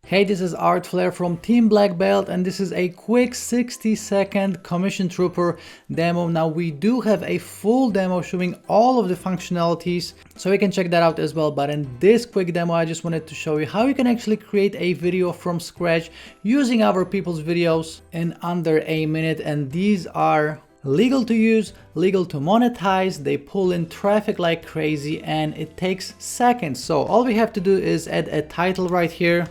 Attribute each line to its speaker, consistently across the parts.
Speaker 1: Hey, this is Flair from Team Black Belt, and this is a quick 60-second Commission Trooper demo. Now we do have a full demo showing all of the functionalities, so you can check that out as well. But in this quick demo, I just wanted to show you how you can actually create a video from scratch using other people's videos in under a minute. And these are legal to use, legal to monetize. They pull in traffic like crazy, and it takes seconds. So all we have to do is add a title right here.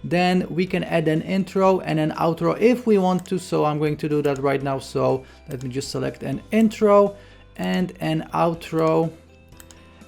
Speaker 1: Then we can add an intro and an outro if we want to. So I'm going to do that right now. So let me just select an intro and an outro.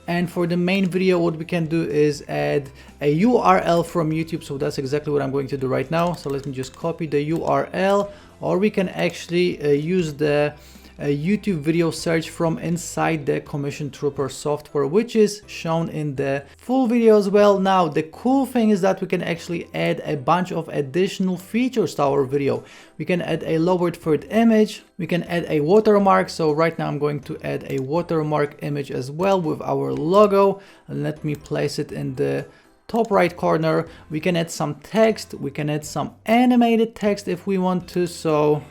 Speaker 1: And for the main video, what we can do is add a URL from YouTube. So that's exactly what I'm going to do right now. So let me just copy the URL, or we can actually use the YouTube video search from inside the Commission Trooper software, which is shown in the full video as well. Now, the cool thing is that we can actually add a bunch of additional features to our video. We can add a lowered third image. We can add a watermark. So right now I'm going to add a watermark image as well with our logo. And let me place it in the top right corner. We can add some text. We can add some animated text if we want to. So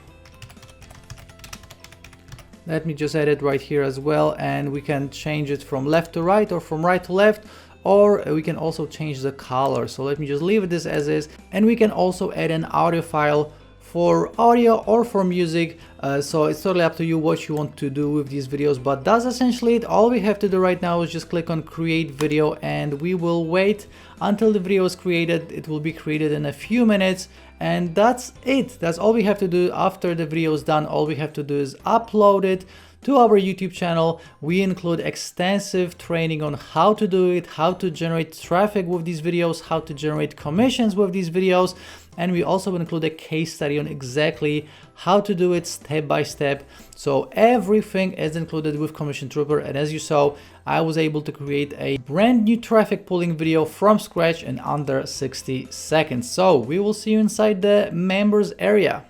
Speaker 1: let me just add it right here as well, and we can change it from left to right or from right to left, or we can also change the color. So let me just leave this as is, and we can also add an audio file for audio or for music. So it's totally up to you what you want to do with these videos, but that's essentially it. All we have to do right now is just click on create video, and we will wait until the video is created. It will be created in a few minutes, and that's it. That's all we have to do. After the video is done, all we have to do is upload it to our YouTube channel. We include extensive training on how to do it, how to generate traffic with these videos, how to generate commissions with these videos. And we also include a case study on exactly how to do it step by step. So everything is included with Commission Trooper. And as you saw, I was able to create a brand new traffic pulling video from scratch in under 60 seconds. So we will see you inside the members area.